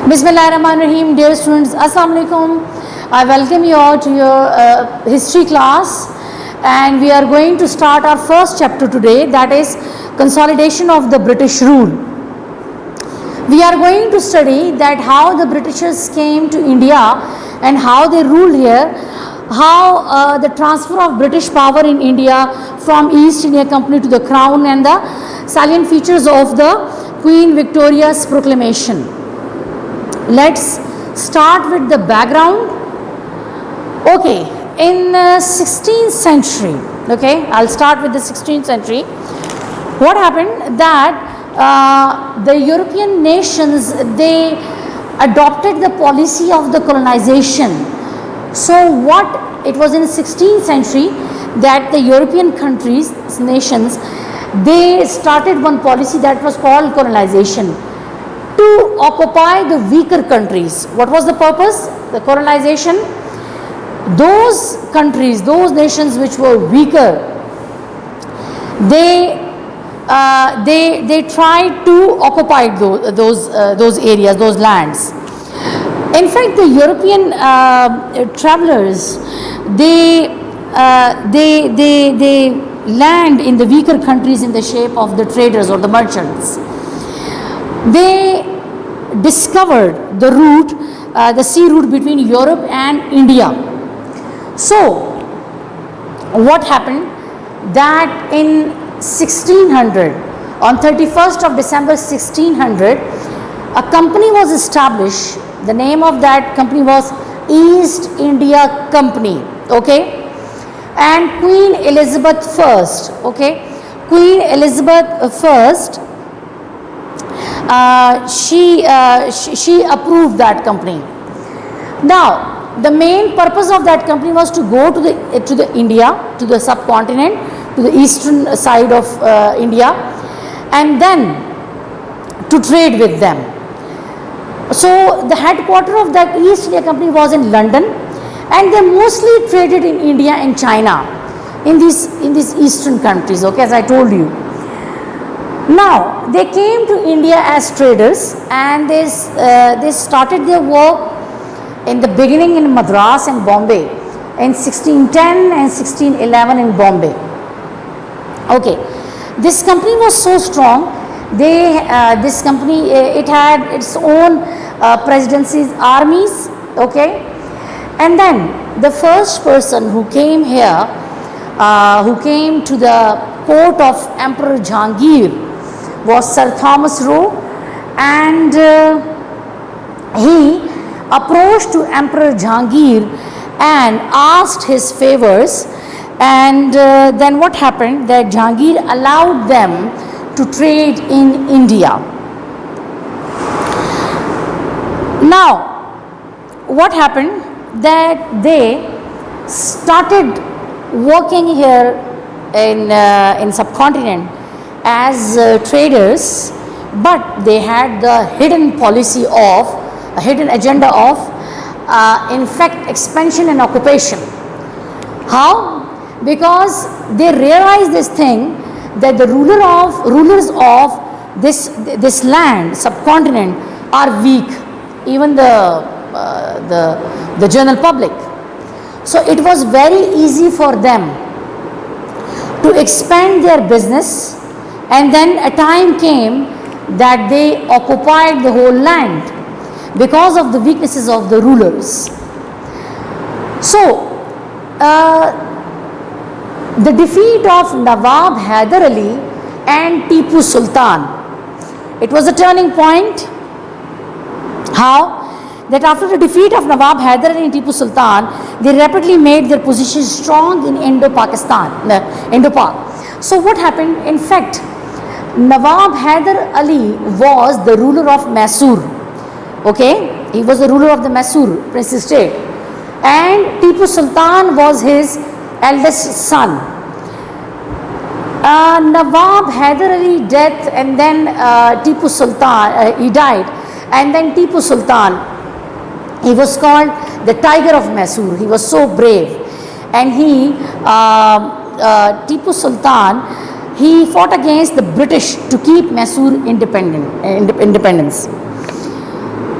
Bismillahirrahmanirrahim. Dear students, Assalamu alaikum. I welcome you all to your history class, and we are going to start our first chapter today, that is consolidation of the British rule. We are going to study that how the Britishers came to India and how they ruled here, how the transfer of British power in India from East India Company to the Crown, and the salient features of the Queen Victoria's proclamation. Let's start with the background. Okay, in 16th century, okay, I'll start with the 16th century. What happened that the European nations, they adopted the policy of the colonization. So what it was in the 16th century that the European countries, nations, they started one policy that was called colonization, to occupy the weaker countries. What was the purpose? The colonization. Those countries, those nations which were weaker, they tried to occupy those areas, those lands. In fact, the European travelers, they land in the weaker countries in the shape of the traders or the merchants. They discovered the route, the sea route between Europe and India. So, what happened? That in 1600, on 31st of December 1600, a company was established. The name of that company was East India Company, okay? And Queen Elizabeth I, okay? Queen Elizabeth I, she approved that company. Now, the main purpose of that company was to go to the India, to the subcontinent, to the eastern side of India, and then to trade with them. So the headquarters of that East India Company was in London, and they mostly traded in India and China, in these eastern countries, okay, as I told you. Now, they came to India as traders, and they started their work in the beginning in Madras and Bombay, in 1610 and 1611 in Bombay. Okay, this company was so strong. This company, it had its own presidencies, armies, okay, and then the first person who came here, who came to the court of Emperor Jahangir, was Sir Thomas Roe, and he approached to Emperor Jahangir and asked his favors, and then what happened, that Jahangir allowed them to trade in India. Now, what happened, that they started working here in subcontinent as traders, but they had the hidden policy of, a hidden agenda of, in fact, expansion and occupation. How? Because they realized this thing, that the rulers of this land, subcontinent, are weak, even the general public. So it was very easy for them to expand their business, and then a time came that they occupied the whole land because of the weaknesses of the rulers. So, the defeat of Nawab Hyder Ali and Tipu Sultan, it was a turning point. How? That after the defeat of Nawab Hyder Ali and Tipu Sultan, they rapidly made their position strong in Indo-Pakistan, Indo-Pak. So what happened? In fact, Nawab Hyder Ali was the ruler of Mysore, okay? He was the ruler of the Mysore princely state, and Tipu Sultan was his eldest son. Nawab Hyder Ali death, and then Tipu Sultan, he died, and then Tipu Sultan, he was called the Tiger of Mysore. He was so brave, and Tipu Sultan, he fought against the British to keep Mysore independence.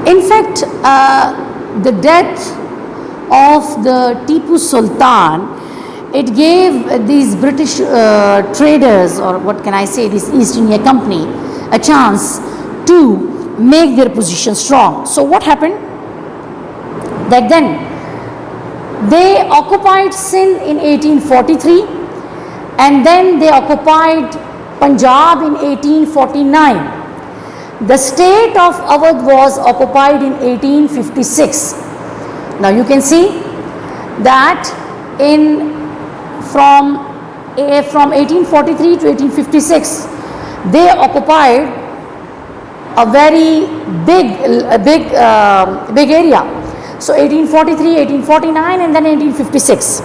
In fact, the death of the Tipu Sultan, it gave these British traders, or what can I say, this East India Company, a chance to make their position strong. So what happened? That then they occupied Sindh in 1843, and then they occupied Punjab in 1849. The state of Awadh was occupied in 1856. Now you can see that from 1843 to 1856 they occupied a very big area. So 1843, 1849, and then 1856.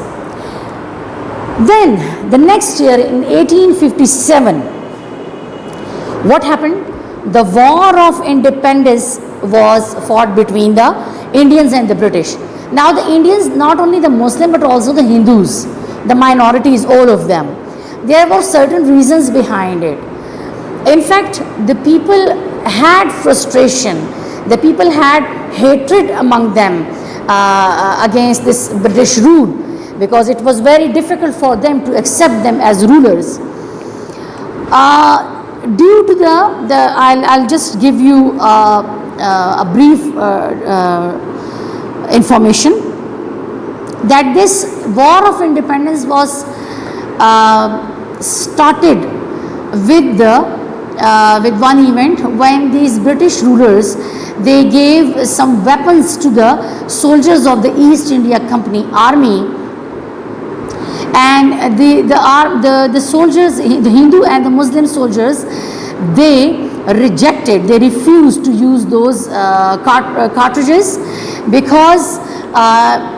Then the next year in 1857, what happened? The War of Independence was fought between the Indians and the British. Now the Indians, not only the Muslim but also the Hindus, the minorities, all of them. There were certain reasons behind it. In fact, the people had frustration. The people had hatred among them against this British rule, because it was very difficult for them to accept them as rulers. Due to I'll just give you a brief information that this War of Independence was started with one event when these British rulers, they gave some weapons to the soldiers of the East India Company army, and the soldiers, the Hindu and the Muslim soldiers, they refused to use those cartridges, because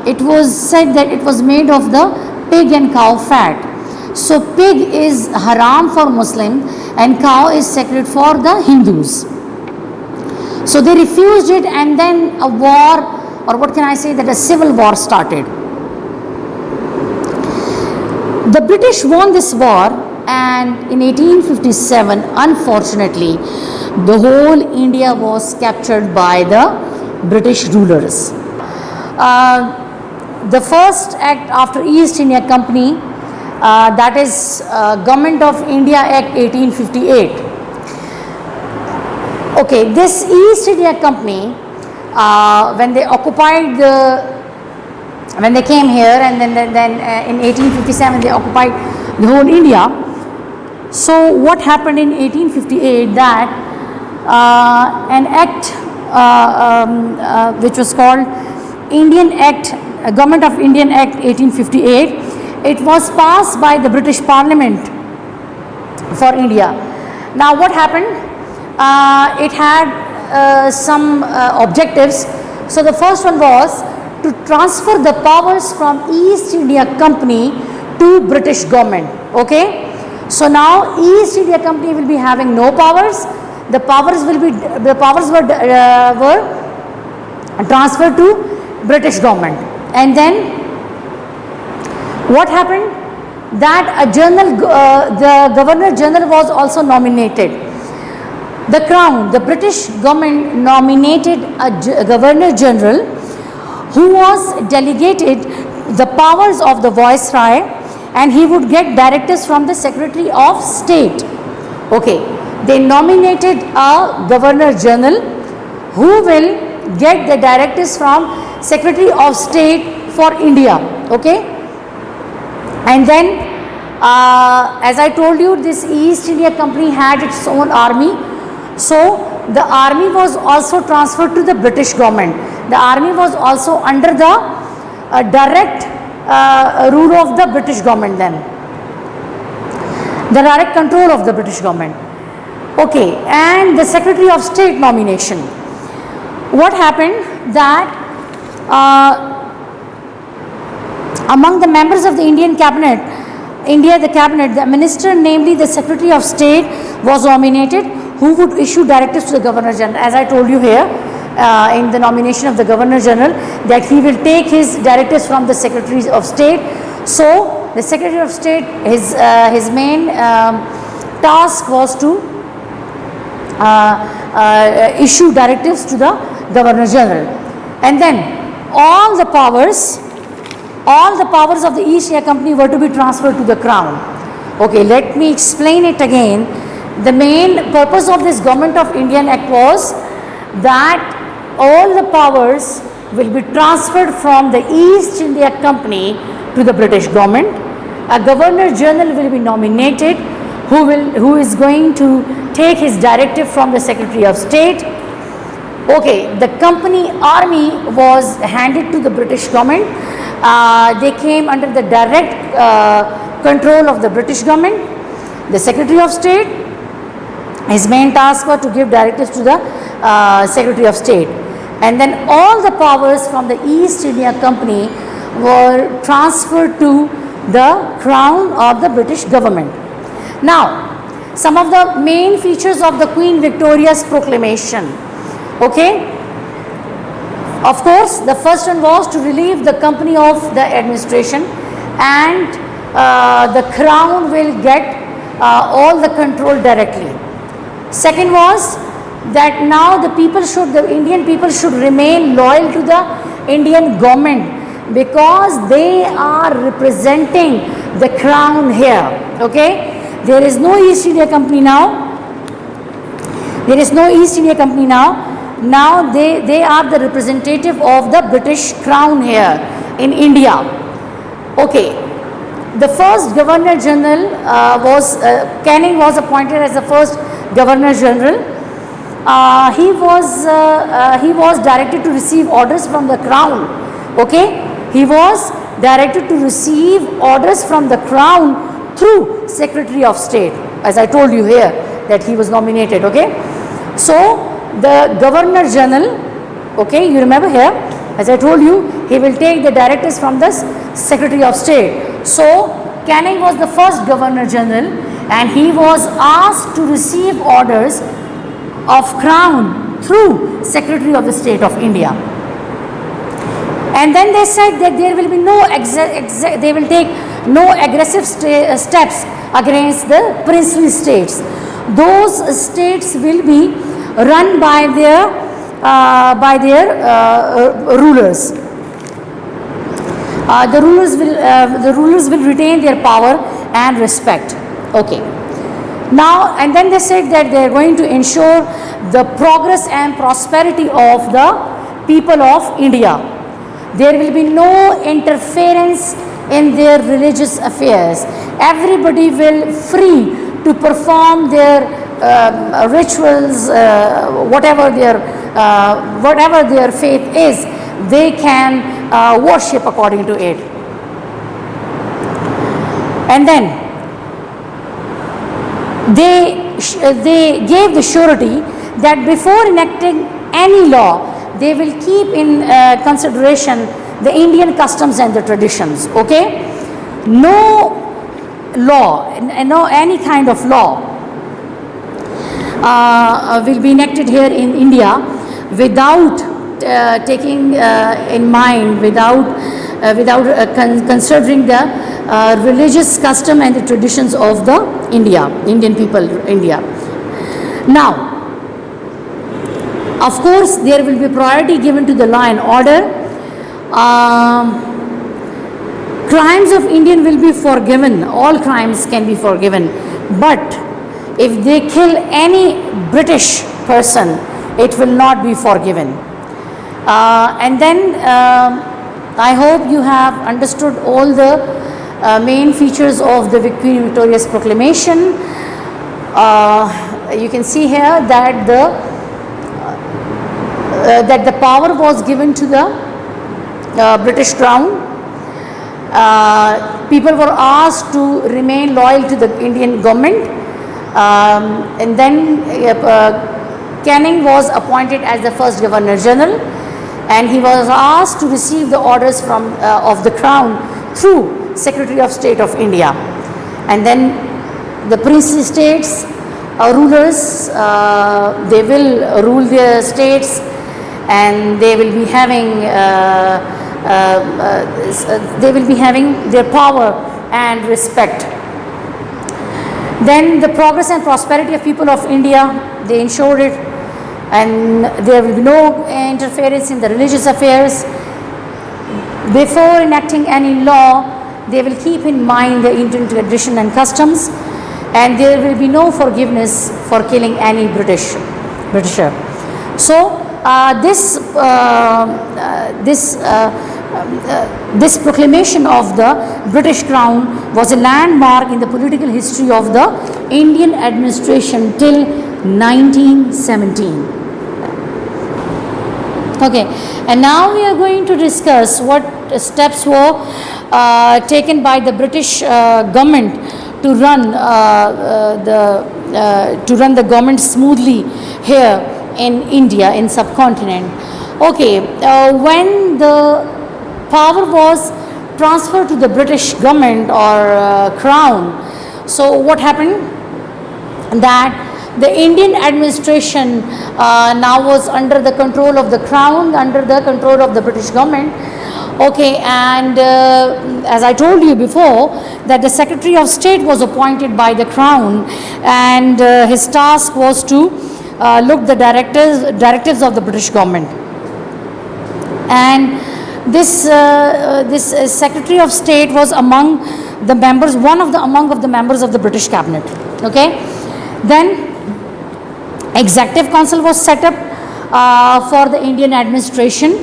it was said that it was made of the pig and cow fat. So pig is haram for Muslim and cow is sacred for the Hindus. So they refused it, and then a war, or what can I say, that a civil war started. The British won this war, and in 1857, unfortunately, the whole India was captured by the British rulers. The first act after East India Company, that is Government of India Act 1858. Okay, this East India Company, when they occupied when they came here, and then in 1857 they occupied the whole India. So what happened in 1858, that an act which was called Indian Act, Government of Indian Act 1858, it was passed by the British Parliament for India. Now what happened? It had some objectives. So the first one was to transfer the powers from East India Company to British government. Okay, so now East India Company will be having no powers. The powers were transferred to British government. And then what happened? That a the Governor General was also nominated. The Crown, the British government, nominated a Governor General who was delegated the powers of the Viceroy, and he would get directives from the Secretary of State. Okay, they nominated a Governor General who will get the directives from Secretary of State for India. Okay, and then as I told you, this East India Company had its own army. So the army was also transferred to the British government. The army was also under the direct rule of the British government then. The direct control of the British government. Okay, and the Secretary of State nomination. What happened? That among the members of the Indian cabinet, the minister, namely the Secretary of State, was nominated, who would issue directives to the Governor General. As I told you here, in the nomination of the Governor General, that he will take his directives from the Secretary of State. So the Secretary of State, his main task was to issue directives to the Governor General. And then all the powers of the East India Company were to be transferred to the Crown. Okay, let me explain it again. The main purpose of this Government of Indian Act was that all the powers will be transferred from the East India Company to the British government. A Governor General will be nominated who is going to take his directive from the Secretary of State. Okay, the company army was handed to the British government. They came under the direct control of the British government. The Secretary of State, his main task was to give directives to the Secretary of State. And then all the powers from the East India Company were transferred to the Crown or the British government. Now, some of the main features of the Queen Victoria's proclamation. Okay, of course, the first one was to relieve the company of the administration, and the Crown will get all the control directly. Second was that now the Indian people should remain loyal to the Indian government because they are representing the Crown here. Okay, there is no East India Company now. There is no East India Company now. Now they are the representative of the British Crown here in India. Okay, the first Governor General Canning was appointed as the first Governor General. He was directed to receive orders from the Crown. Okay, he was directed to receive orders from the Crown through Secretary of State, as I told you here that he was nominated. Okay, so the Governor General, okay, you remember here, as I told you, he will take the directives from the Secretary of State. So Canning was the first Governor General, and he was asked to receive orders of Crown through Secretary of the State of India. And then they said that there will be they will take no aggressive steps against the princely states. Those states will be run by their rulers. The rulers will retain their power and respect. Okay. Now, and then they said that they are going to ensure the progress and prosperity of the people of India. There will be no interference in their religious affairs. Everybody will free to perform their rituals, whatever their faith is, they can worship according to it. And then they gave the surety that before enacting any law, they will keep in consideration the Indian customs and the traditions. Okay, no law, no any kind of law will be enacted here in India without taking in mind, without considering the religious custom and the traditions of the Indian people, India. Now, of course, there will be priority given to the law and order. Crimes of Indian will be forgiven. All crimes can be forgiven, but if they kill any British person, it will not be forgiven. And then I hope you have understood all the main features of the Queen Victoria's proclamation. You can see here that the power was given to the British Crown. People were asked to remain loyal to the Indian government. And then Canning was appointed as the first Governor General, and he was asked to receive the orders from of the Crown through Secretary of State of India. And then the princely states rulers, they will rule their states, and they will be having their power and respect. Then the progress and prosperity of people of India, they ensured it. and there will be no interference in the religious affairs. Before enacting any law, they will keep in mind the Indian tradition and customs, and there will be no forgiveness for killing any Britisher. So this proclamation of the British Crown was a landmark in the political history of the Indian administration till 1917. Okay, and now we are going to discuss what steps were taken by the British government to run the government smoothly here in India, in subcontinent. Okay, when the power was transferred to the British government or crown, so what happened? That the Indian administration now was under the control of the crown, under the control of the British government. Okay, and as I told you before, that the Secretary of State was appointed by the crown, and his task was to look the directives of the British government. And this Secretary of State was among the members, among the members of the British cabinet. Okay, then Executive Council was set up for the Indian administration,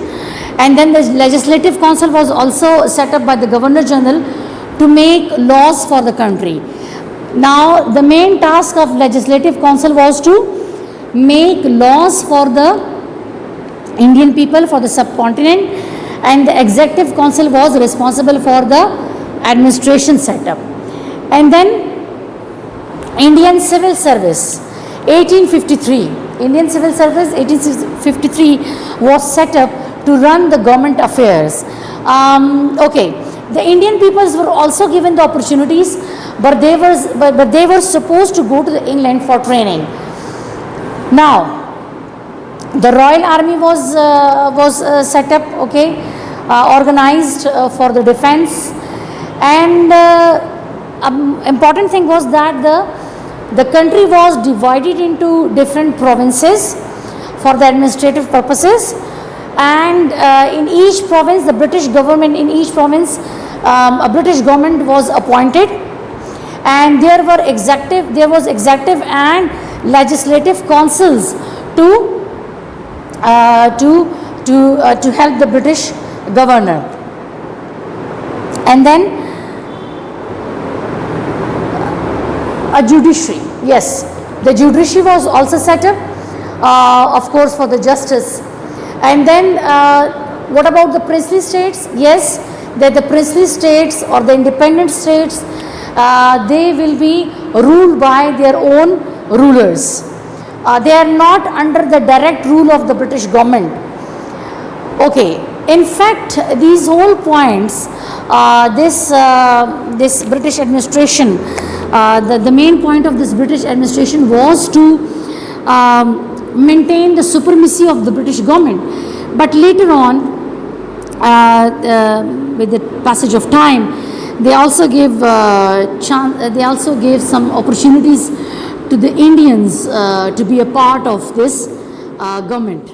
and then the Legislative Council was also set up by the Governor General to make laws for the country. Now the main task of Legislative Council was to make laws for the Indian people, for the subcontinent, and the Executive Council was responsible for the administration setup. And then Indian Civil Service 1853, Indian Civil Service 1853 was set up to run the government affairs. Okay, the Indian peoples were also given the opportunities, but they were supposed to go to England for training. Now the Royal Army was set up, okay, organized for the defense, and important thing was that the country was divided into different provinces for the administrative purposes, and in each province, the British government, in each province a British government was appointed, and there was executive and legislative councils to help the British governor. And then a judiciary. Yes, the judiciary was also set up, of course, for the justice. And then what about the princely states? Yes, that the princely states or the independent states, they will be ruled by their own rulers. They are not under the direct rule of the British government. Okay, in fact, these whole points, this British administration, the main point of this British administration was to maintain the supremacy of the British government. But later on, with the passage of time, they also gave some opportunities to the Indians to be a part of this government.